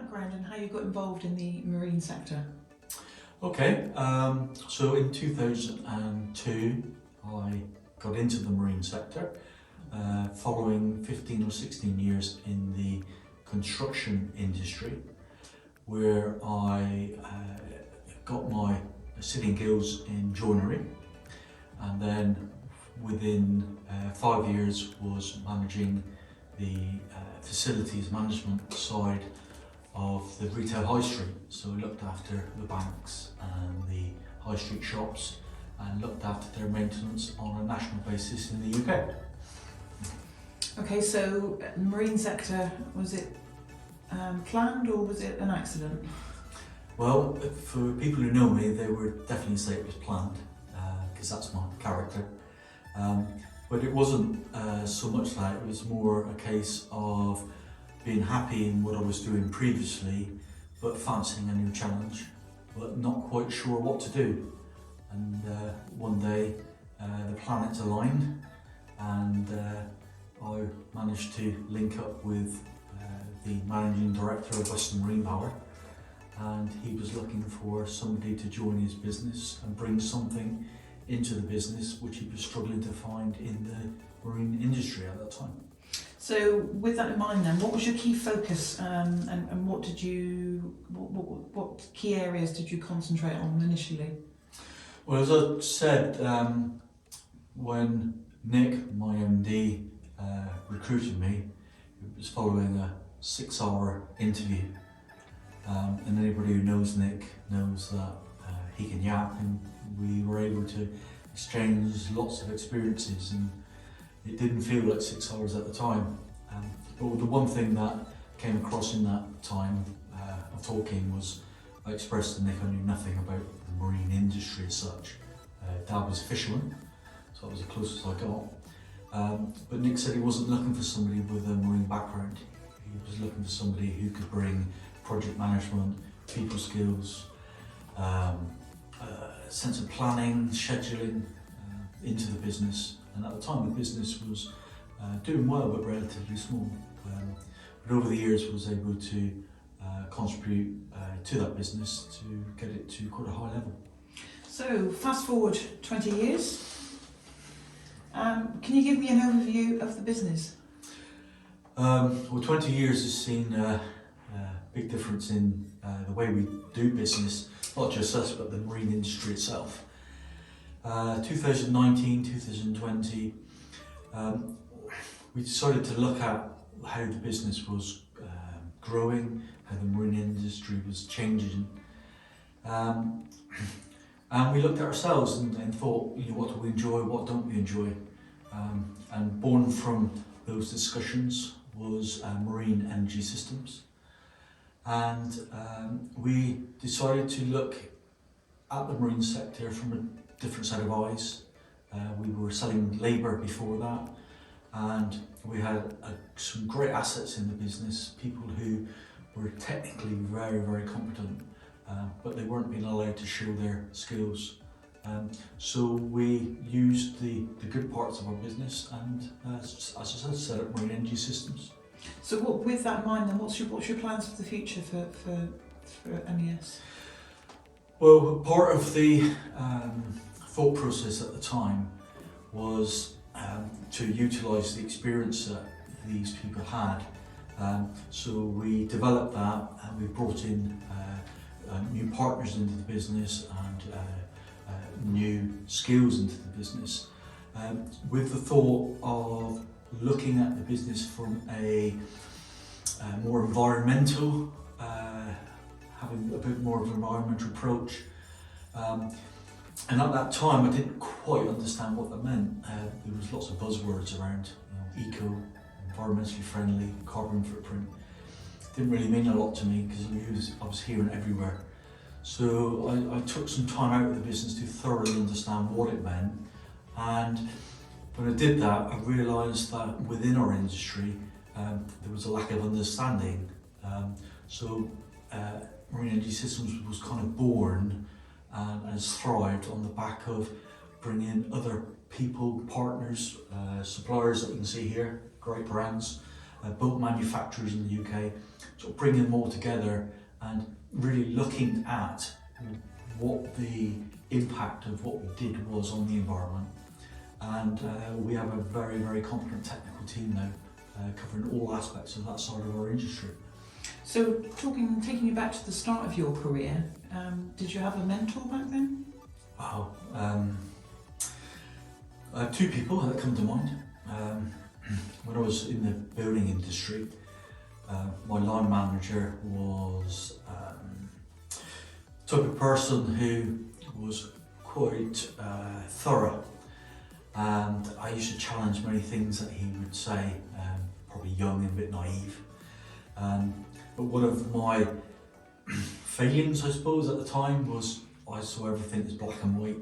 background and how you got involved in the marine sector? Okay, so in 2002 I got into the marine sector following 15 or 16 years in the construction industry, where I got my sitting gills in joinery, and then within 5 years was managing the facilities management side of the retail high street. So I looked after the banks and the high street shops and looked after their maintenance on a national basis in the UK. Okay, so marine sector, was it planned or was it an accident? Well, for people who know me, they would definitely say it was planned, because that's my character. But it wasn't so much that, it was more a case of being happy in what I was doing previously, but fancying a new challenge, but not quite sure what to do. And one day the planets aligned, and I managed to link up with the managing director of Western Marine Power, and he was looking for somebody to join his business and bring something into the business which he was struggling to find in the marine industry at that time. So with that in mind then, what was your key focus and what key areas did you concentrate on initially? Well, as I said, when Nick, my MD, recruited me, it was following a 6-hour interview. And anybody who knows Nick knows that he can yap, and we were able to exchange lots of experiences, and it didn't feel like 6 hours at the time. But the one thing that came across in that time of talking was I expressed to Nick I knew nothing about the marine industry as such. Dad was a fisherman, so that was the closest I got. But Nick said he wasn't looking for somebody with a marine background. He was looking for somebody who could bring project management, people skills, sense of planning, scheduling into the business. And at the time the business was doing well but relatively small. But over the years was able to contribute to that business to get it to quite a high level. So fast forward 20 years. Can you give me an overview of the business? Well, 20 years has seen a big difference in the way we do business, not just us but the marine industry itself. 2019, 2020, we decided to look at how the business was growing, how the marine industry was changing, and we looked at ourselves and thought, what do we enjoy, what don't we enjoy, and born from those discussions was marine energy systems. And we decided to look at the marine sector from a different set of eyes. We were selling labour before that, and we had some great assets in the business, people who were technically very, very competent, but they weren't being allowed to show their skills. So we used the good parts of our business and, as I said, set up marine energy systems. So with that in mind then, what's your plans for the future for MES? Well, part of the thought process at the time was to utilise the experience that these people had. So we developed that, and we brought in new partners into the business and new skills into the business, with the thought of looking at the business from a more environmental, having a bit more of an environmental approach. And at that time I didn't quite understand what that meant. There was lots of buzzwords around, eco, environmentally friendly, carbon footprint. It didn't really mean a lot to me because I was hearing it everywhere. So I took some time out of the business to thoroughly understand what it meant, and when I did that I realised that within our industry there was a lack of understanding. So Marine Energy Systems was kind of born and has thrived on the back of bringing in other people, partners, suppliers that you can see here, great brands, boat manufacturers in the UK, sort of bringing them all together and really looking at what the impact of what we did was on the environment. And we have a very, very competent technical team now covering all aspects of that side of our industry. So taking you back to the start of your career, did you have a mentor back then? Wow. I have two people that come to mind. When I was in the building industry, my line manager was the type of person who was quite thorough, and I used to challenge many things that he would say, probably young and a bit naive. But one of my failings, I suppose, at the time was I saw everything as black and white.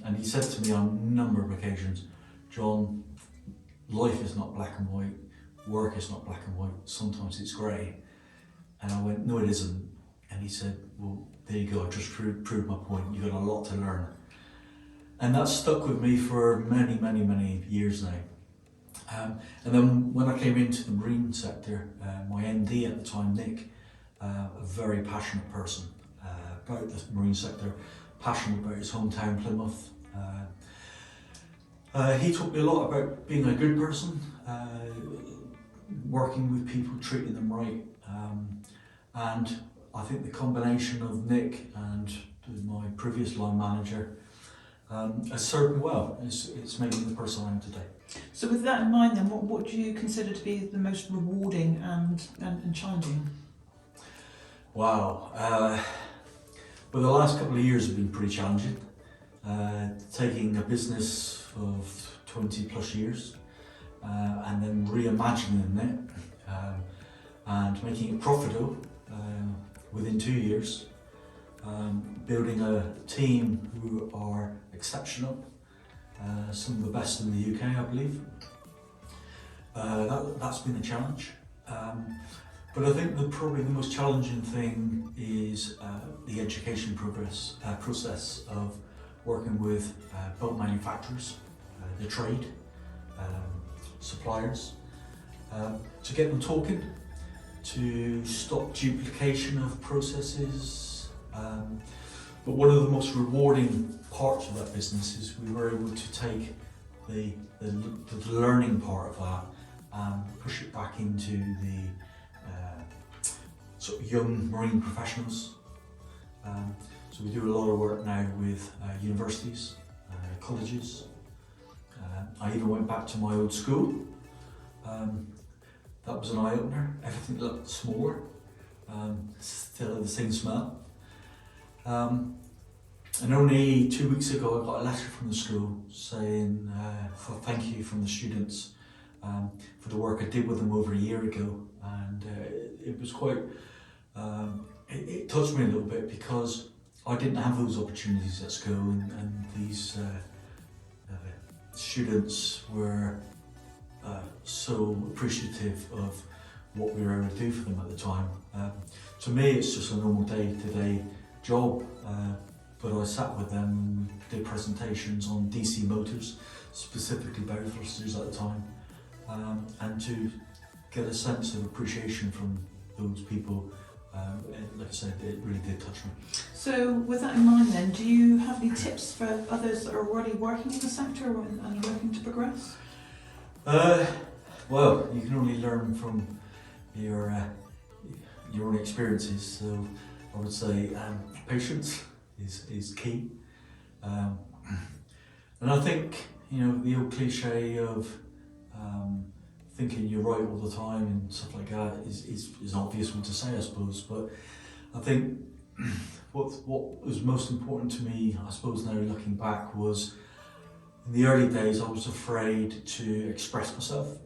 And he said to me on a number of occasions, "John, life is not black and white, work is not black and white, sometimes it's grey." And I went, "No, it isn't." And he said, "Well, there you go, I just proved my point, you've got a lot to learn." And that stuck with me for many, many, many years now. And then when I came into the marine sector, my MD at the time, Nick, a very passionate person about the marine sector, passionate about his hometown, Plymouth. He taught me a lot about being a good person, working with people, treating them right. And I think the combination of Nick and my previous line manager has served me well. It's made me the person I am today. So with that in mind then, what do you consider to be the most rewarding and challenging? Wow. Well, the last couple of years have been pretty challenging. Taking a business of 20 plus years and then reimagining it and making it profitable within 2 years. Building a team who are exceptional, some of the best in the UK, I believe. That's been a challenge. But I think probably the most challenging thing is the education process of working with boat manufacturers, the trade, suppliers, to get them talking, to stop duplication of processes. But one of the most rewarding parts of that business is we were able to take the learning part of that and push it back into the sort of young marine professionals. So we do a lot of work now with universities, colleges. I even went back to my old school. That was an eye-opener. Everything looked smaller, still had the same smell. And only 2 weeks ago I got a letter from the school saying thank you from the students for the work I did with them over a year ago, and it was quite, it touched me a little bit because I didn't have those opportunities at school, and these students were so appreciative of what we were able to do for them at the time. To me it's just a normal day-to-day job, but I sat with them and did presentations on DC motors, specifically bow thrusters at the time, and to get a sense of appreciation from those people. Like I said, it really did touch me. So with that in mind then, do you have any tips for others that are already working in the sector and looking to progress? Well, you can only learn from your own experiences, so I would say patience is key. And I think, you know, the old cliche of thinking you're right all the time and stuff like that is an obvious one to say, I suppose. But I think what was most important to me, I suppose now looking back, was in the early days I was afraid to express myself.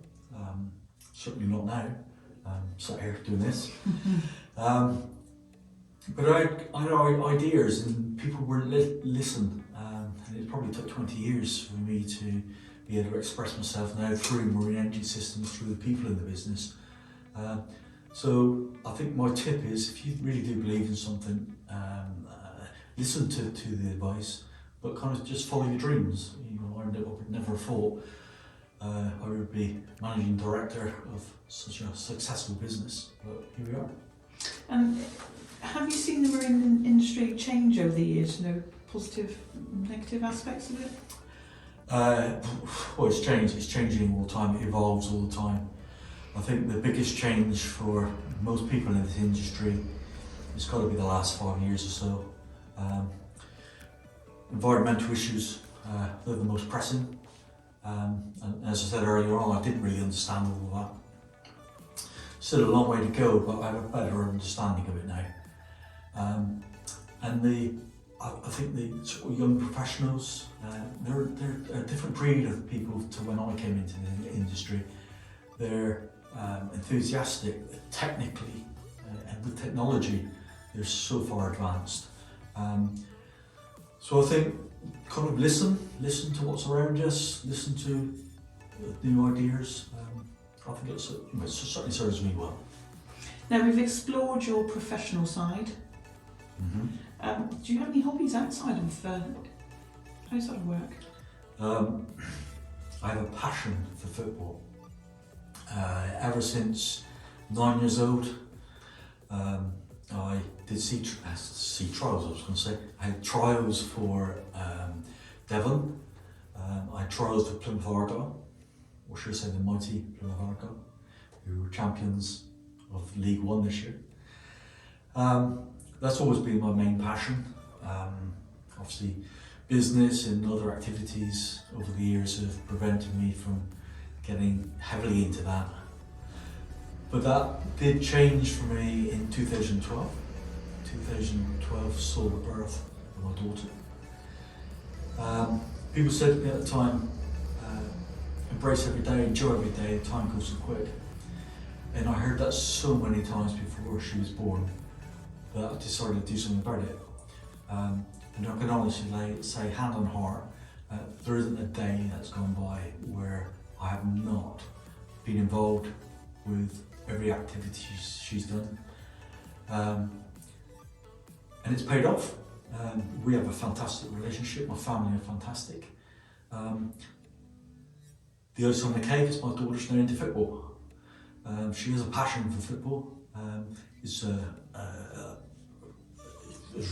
Certainly not now. Sat here doing this. But I had ideas and people were listen, and it probably took 20 years for me to be able to express myself now through marine engine systems, through the people in the business. So I think my tip is, if you really do believe in something, listen to the advice, but kind of just follow your dreams. You know, I would never thought I would be managing director of such a successful business, but here we are. And have you seen the marine industry change over the years? Positive, negative aspects of it? Well, it's changed. It's changing all the time. It evolves all the time. I think the biggest change for most people in this industry has got to be the last 5 years or so. Environmental issues, they're the most pressing. And as I said earlier on, I didn't really understand all of that. Still a long way to go, but I have a better understanding of it now. And I think the sort of young professionals, they're a different breed of people to when I came into the industry. They're enthusiastic, technically, and with technology, they're so far advanced. So I think kind of listen to what's around us, listen to new ideas. I think it certainly serves me well. Now, we've explored your professional side. Mm-hmm. Do you have any hobbies outside of work? I have a passion for football. Ever since 9 years old, I did see trials. I was going to say I had trials for Devon. I had trials for Plymouth Argyle, or should I say the mighty Plymouth Argyle, who were champions of League One this year. That's always been my main passion. Obviously, business and other activities over the years have prevented me from getting heavily into that. But that did change for me in 2012. 2012 saw the birth of my daughter. People said to me at the time, embrace every day, enjoy every day, time goes so quick. And I heard that so many times before she was born that I decided to do something about it. And I can honestly say, hand on heart, there isn't a day that's gone by where I have not been involved with every activity she's done. And it's paid off. We have a fantastic relationship, my family are fantastic. The icing on the cake is my daughter's now into football. She has a passion for football. It's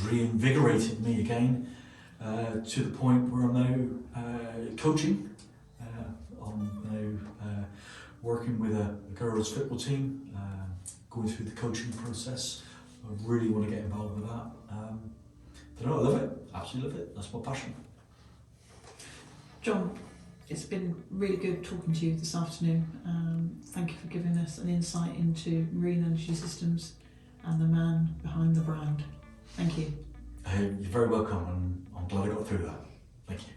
reinvigorated me again to the point where I'm now coaching. I'm now working with a girls' football team, going through the coaching process. I really want to get involved with that. But no, I love it, absolutely love it. That's my passion. John, it's been really good talking to you this afternoon. Thank you for giving us an insight into marine energy systems and the man behind the brand. Thank you. You're very welcome, and I'm glad I got through that. Thank you.